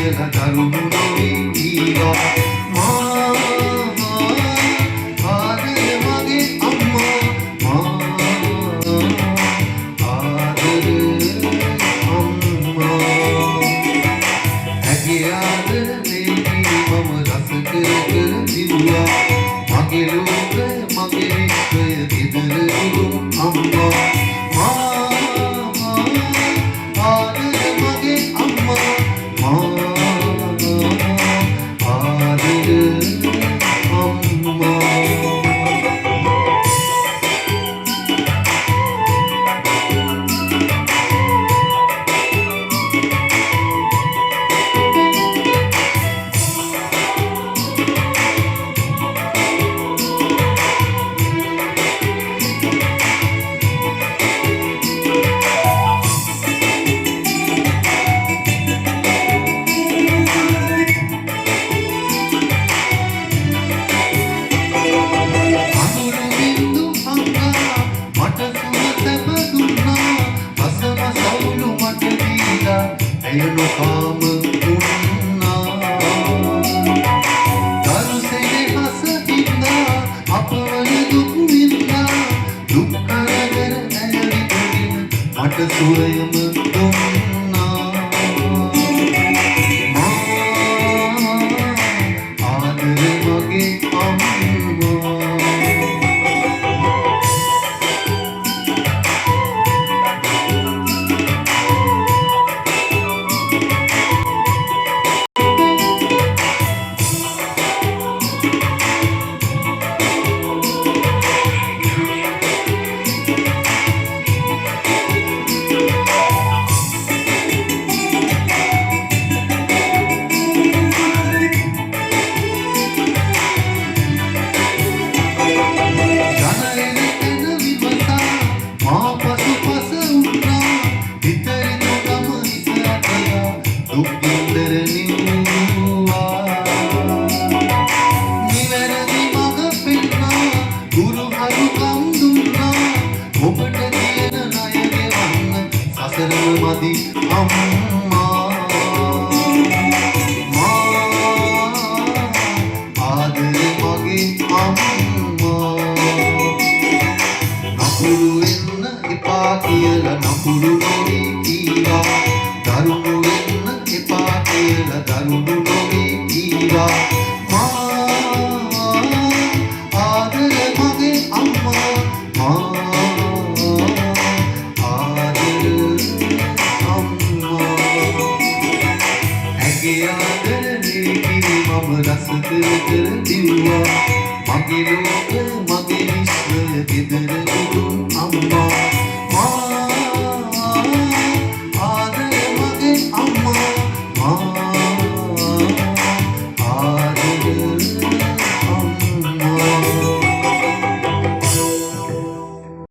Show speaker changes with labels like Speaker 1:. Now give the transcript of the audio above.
Speaker 1: කියලා දරුණු නොවී කීවා ආදරේ මගේ අම්මා ආදරේ අම්මා ඇගේ ආදරේ මම රස කර කර දිව්වා මගේ ලෝකය මගේ විශ්වය ගෙදර අම්මා ආදරේ මගේ අම්මා ආදරේ අම්මා එයනු කාම දුන්නා දරුසේ හස හින්දා අපවන දුක් වින්දා දුක් කරගෙන ඇවිදින මට සුවයම දුන්නා ආදරේ මගේ අම්මා මදි අම්මා ආදරේ මගේ අම්මා නපුරු වෙන්න එපා කියලා නපුරු